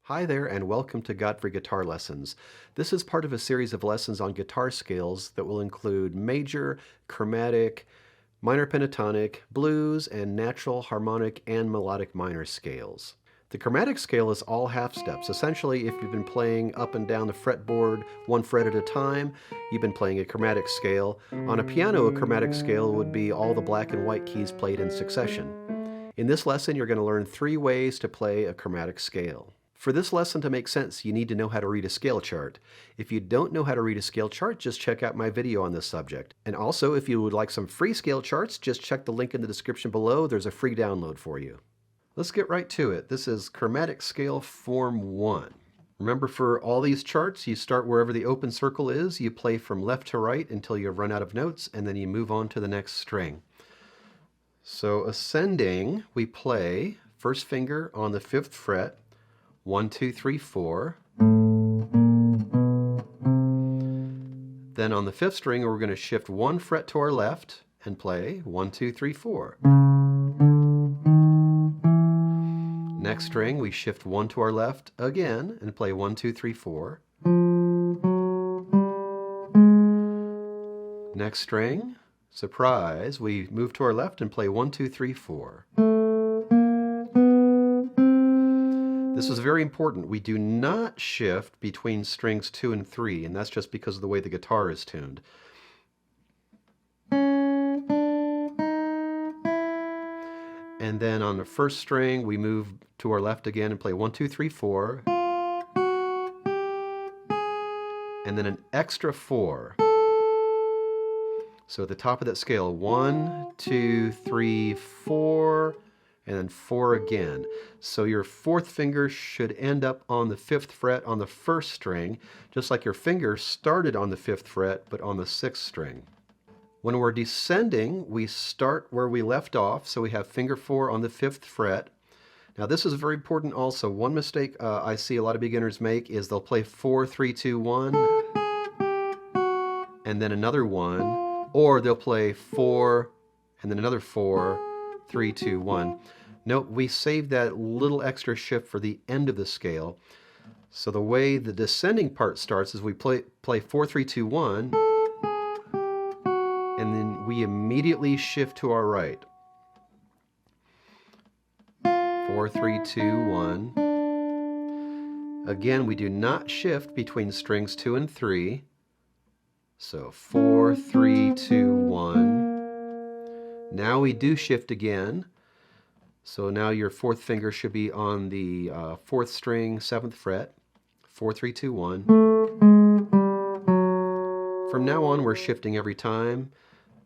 Hi there and welcome to Godfrey Guitar Lessons. This is part of a series of lessons on guitar scales that will include major, chromatic, minor pentatonic, blues, and natural, harmonic, and melodic minor scales. The chromatic scale is all half steps. Essentially, if you've been playing up and down the fretboard one fret at a time, you've been playing a chromatic scale. On a piano, a chromatic scale would be all the black and white keys played in succession. In this lesson, you're going to learn 3 ways to play a chromatic scale. For this lesson to make sense, you need to know how to read a scale chart. If you don't know how to read a scale chart, just check out my video on this subject. And also, if you would like some free scale charts, just check the link in the description below. There's a free download for you. Let's get right to it. This is Chromatic Scale Form 1. Remember, for all these charts, you start wherever the open circle is, you play from left to right until you run out of notes, and then you move on to the next string. So ascending, we play first finger on the 5th fret, 1, 2, 3, 4. Then on the 5th string, we're going to shift 1 fret to our left and play 1, 2, 3, 4. Next string, we shift 1 to our left again and play 1, 2, 3, 4. Next string, surprise, we move to our left and play 1, 2, 3, 4. This is very important. We do not shift between strings 2 and 3, and that's just because of the way the guitar is tuned. And then on the first string, we move to our left again and play 1, 2, 3, 4. And then an extra 4. So at the top of that scale, 1, 2, 3, 4, and then 4 again. So your 4th finger should end up on the 5th fret on the 1st string, just like your finger started on the 5th fret, but on the 6th string. When we're descending, we start where we left off, so we have finger 4 on the 5th fret. Now this is very important also. One mistake I see a lot of beginners make is they'll play 4, 3, 2, 1, and then another 1, or they'll play 4, and then another 4, 3, 2, 1. Note, we saved that little extra shift for the end of the scale. So the way the descending part starts is we play 4, 3, 2, 1, and then we immediately shift to our right. 4, 3, 2, 1. Again, we do not shift between strings 2 and 3. So 4, 3, 2, 1. Now we do shift again. So now your 4th finger should be on the 4th string, 7th fret. 4, 3, 2, 1. From now on, we're shifting every time.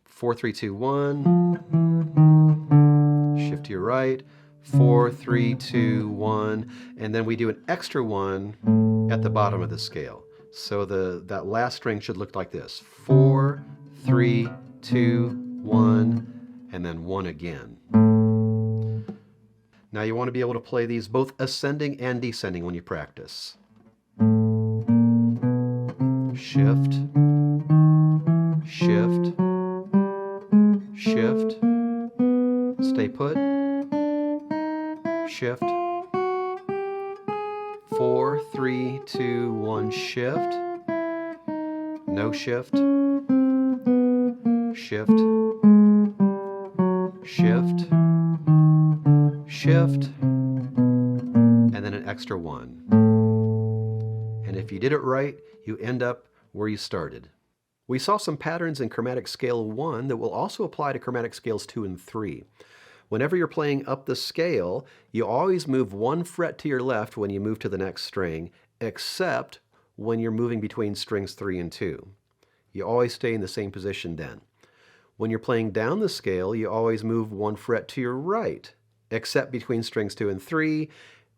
4, 3, 2, 1. Shift to your right. 4, 3, 2, 1. And then we do an extra 1 at the bottom of the scale. So that last string should look like this. 4, 3, 2, 1. And then 1 again. Now you want to be able to play these both ascending and descending when you practice. Shift, shift, shift, stay put, shift, 4, 3, 2, 1, shift, no shift, shift, shift, shift, and then an extra 1. And if you did it right, you end up where you started. We saw some patterns in Chromatic Scale 1 that will also apply to Chromatic Scales 2 and 3. Whenever you're playing up the scale, you always move 1 fret to your left when you move to the next string, except when you're moving between strings 3 and 2. You always stay in the same position then. When you're playing down the scale, you always move 1 fret to your right, except between strings 2 and 3,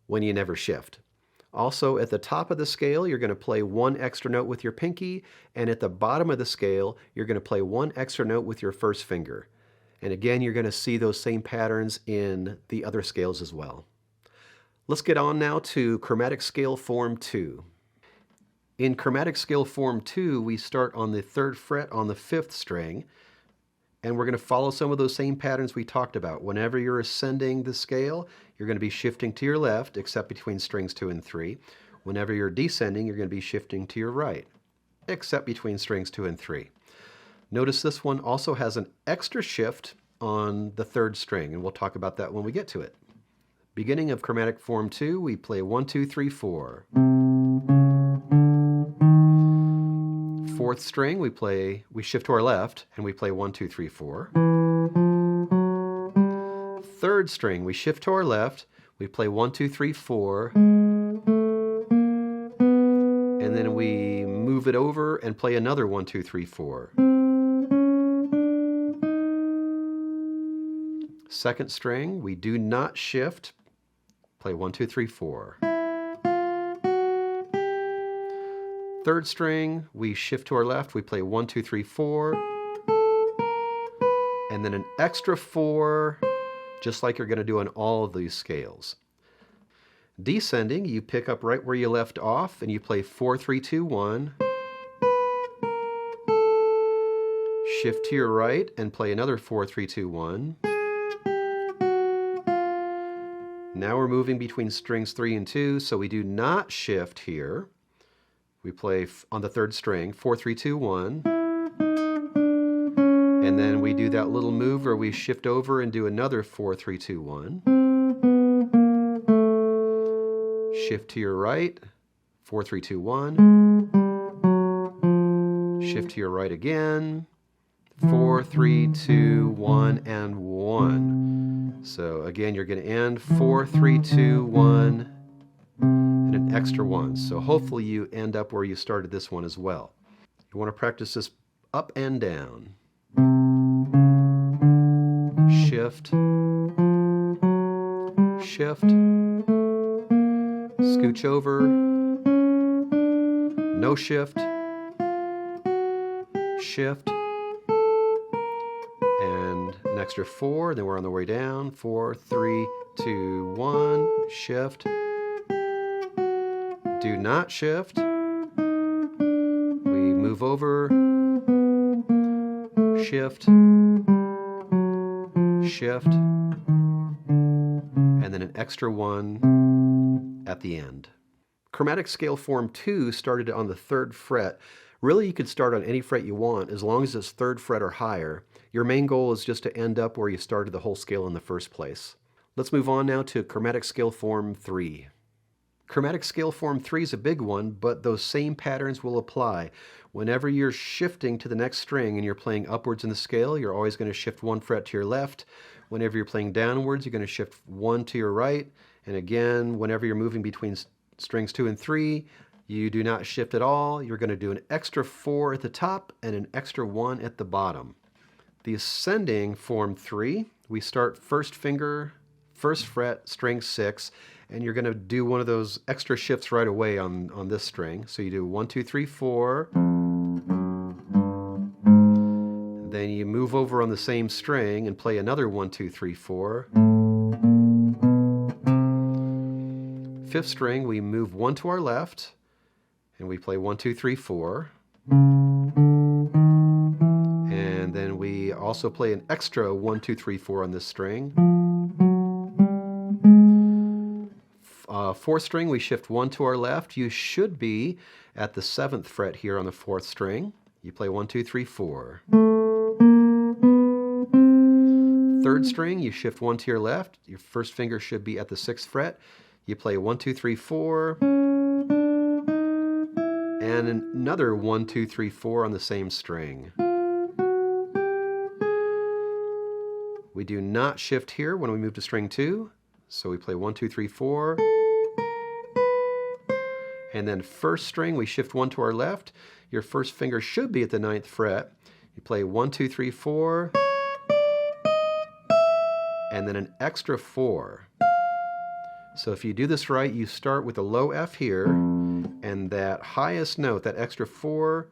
when you never shift. Also, at the top of the scale, you're going to play 1 extra note with your pinky, and at the bottom of the scale, you're going to play 1 extra note with your 1st finger. And again, you're going to see those same patterns in the other scales as well. Let's get on now to Chromatic Scale Form 2. In Chromatic Scale Form 2, we start on the 3rd fret on the 5th string, And we're going to follow some of those same patterns we talked about. Whenever you're ascending the scale, you're going to be shifting to your left, except between strings 2 and 3. Whenever you're descending, you're going to be shifting to your right, except between strings 2 and 3. Notice this one also has an extra shift on the 3rd string, and we'll talk about that when we get to it. Beginning of chromatic form 2, we play 1, 2, 3, 4. 4th string, we shift to our left, and we play 1, 2, 3, 4. 3rd string, we shift to our left, we play 1, 2, 3, 4. And then we move it over and play another 1, 2, 3, 4. 2nd string, we do not shift, play 1, 2, 3, 4. 3rd string, we shift to our left, we play 1, 2, 3, 4. And then an extra 4, just like you're going to do on all of these scales. Descending, you pick up right where you left off and you play 4, 3, 2, 1. Shift to your right and play another 4, 3, 2, 1. Now we're moving between strings 3 and 2, so we do not shift here. We play on the 3rd string, 4, 3, 2, 1. And then we do that little move where we shift over and do another 4, 3, 2, 1. Shift to your right, 4, 3, 2, 1. Shift to your right again, 4, 3, 2, 1, and 1. So again, you're going to end 4, 3, 2, 1. And an extra 1. So hopefully you end up where you started this one as well. You want to practice this up and down. Shift, shift, scooch over, no shift, shift, and an extra 4, then we're on the way down, 4, 3, 2, 1, shift. Do not shift. We move over, shift, shift, and then an extra 1 at the end. Chromatic scale form 2 started on the 3rd fret. Really, you could start on any fret you want as long as it's 3rd fret or higher. Your main goal is just to end up where you started the whole scale in the first place. Let's move on now to chromatic scale form 3. Chromatic scale form 3 is a big one, but those same patterns will apply. Whenever you're shifting to the next string and you're playing upwards in the scale, you're always going to shift 1 fret to your left. Whenever you're playing downwards, you're going to shift 1 to your right. And again, whenever you're moving between strings 2 and 3, you do not shift at all. You're going to do an extra 4 at the top and an extra 1 at the bottom. The ascending form 3, we start 1st finger, 1st fret, string 6, and you're going to do one of those extra shifts right away on this string. So you do 1, 2, 3, 4. Then you move over on the same string and play another 1, 2, 3, 4. 5th string, we move 1 to our left, and we play 1, 2, 3, 4. And then we also play an extra 1, 2, 3, 4 on this string. 4th string, we shift 1 to our left. You should be at the 7th fret here on the 4th string. You play 1, 2, 3, 4. 3rd string, you shift 1 to your left. Your 1st finger should be at the 6th fret. You play 1, 2, 3, 4. And another 1, 2, 3, 4 on the same string. We do not shift here when we move to string 2. So we play 1, 2, 3, 4. And then 1st string, we shift 1 to our left. Your 1st finger should be at the 9th fret. You play 1, 2, 3, 4. And then an extra 4. So if you do this right, you start with a low F here, and that highest note, that extra 4,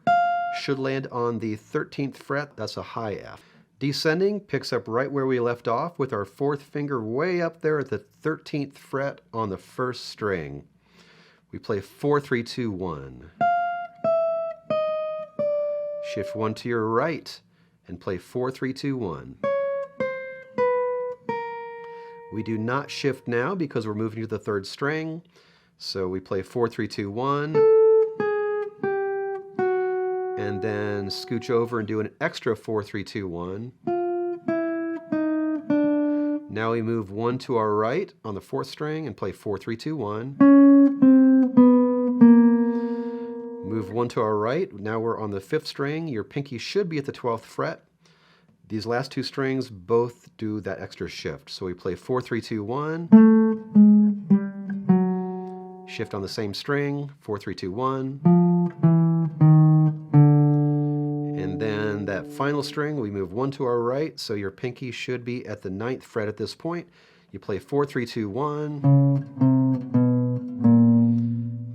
should land on the 13th fret. That's a high F. Descending picks up right where we left off with our 4th finger way up there at the 13th fret on the 1st string. We play 4, 3, 2, 1. Shift 1 to your right and play 4, 3, 2, 1. We do not shift now because we're moving to the third string. So we play 4, 3, 2, 1. And then scooch over and do an extra 4, 3, 2, 1. Now we move 1 to our right on the 4th string and play 4, 3, 2, 1. Move 1 to our right. Now we're on the 5th string. Your pinky should be at the 12th fret. These last two strings both do that extra shift. So we play 4, 3, 2, 1. Shift on the same string, 4, 3, 2, 1. And then that final string, we move 1 to our right, so your pinky should be at the 9th fret at this point. You play 4, 3, 2, 1.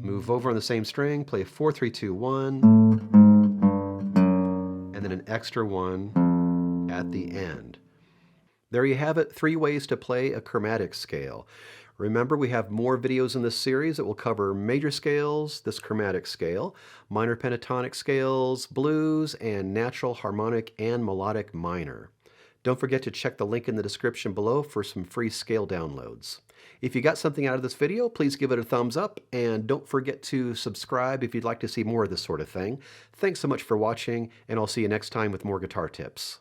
Move over on the same string, play 4, 3, 2, 1. And then an extra 1 at the end. There you have it, 3 ways to play a chromatic scale. Remember, we have more videos in this series that will cover major scales, this chromatic scale, minor pentatonic scales, blues, and natural, harmonic, and melodic minor. Don't forget to check the link in the description below for some free scale downloads. If you got something out of this video, please give it a thumbs up, and don't forget to subscribe if you'd like to see more of this sort of thing. Thanks so much for watching, and I'll see you next time with more guitar tips.